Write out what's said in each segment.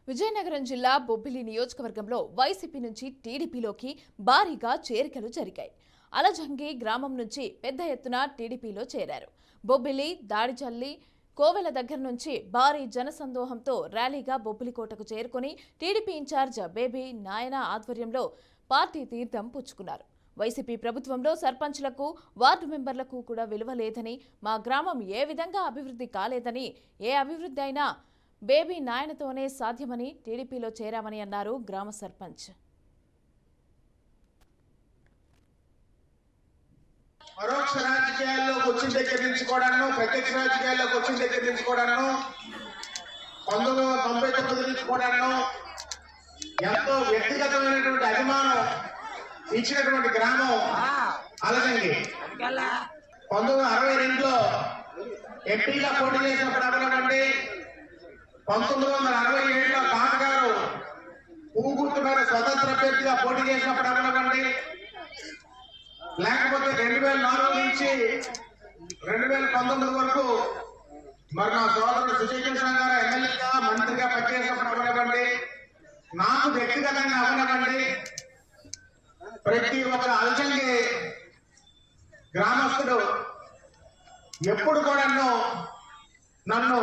విజయనగరం జిల్లా బొబ్బిలి నియోజకవర్గంలో వైసీపీ నుంచి టీడీపీలోకి భారీగా చేరికలు జరిగాయి. అలజంగి గ్రామం నుంచి పెద్ద ఎత్తున టీడీపీలో చేరారు. బొబ్బిలి, దాడిచల్లి, కోవెల దగ్గర నుంచి భారీ జనసందోహంతో ర్యాలీగా బొబ్బిలికోటకు చేరుకుని టీడీపీ ఇన్ఛార్జ్ బేబీ నాయన ఆధ్వర్యంలో పార్టీ తీర్థం పుచ్చుకున్నారు. వైసీపీ ప్రభుత్వంలో సర్పంచ్లకు, వార్డు మెంబర్లకు కూడా విలువ లేదని, మా గ్రామం ఏ విధంగా అభివృద్ధి కాలేదని, ఏ అభివృద్ధి అయినా బేబీ నాయనతోనే సాధ్యమని టీడీపీలో చేరామని అన్నారు గ్రామ సర్పంచ్. పరోక్ష రాజకీయాల్లోకి వచ్చిన దగ్గర నుంచి కూడాను, ప్రత్యక్ష రాజకీయాల్లోకి వచ్చిన దగ్గర నుంచి కూడాను, 1999 నుంచి కూడాను ఎంతో వ్యక్తిగతమైనటువంటి అభిమానం ఇచ్చినటువంటి గ్రామం అలజంగి. 1962లో ఎంపీగా పోటీ చేసినప్పుడు అవ్వనండి, 1967లో తాతగారు పువ్వు గుర్తు మీద స్వతంత్ర అభ్యర్థిగా పోటీ చేసినప్పుడు అవ్వనండి, లేకపోతే 2004 నుంచి 2019 వరకు మరి నా సోదరుడు సుజయ్ కృష్ణ గారు ఎమ్మెల్యేగా, మంత్రిగా పనిచేసినప్పుడు అవ్వనివ్వండి, నాకు వ్యక్తిగతంగా అవ్వనివ్వండి, ప్రతి ఒక్క అలజంగి గ్రామస్తుడు ఎప్పుడు కూడా నన్ను,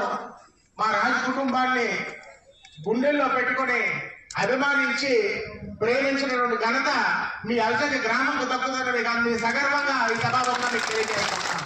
మా రాజ కుటుంబాన్ని గుండెల్లో పెట్టుకొని అభిమానించి ప్రేమించినటువంటి ఘనత మీ అలజంగి గ్రామంకు దక్కుతుందని మీకు సగర్వంగా ఈ సభాముఖానికి తెలియజేస్తున్నాను.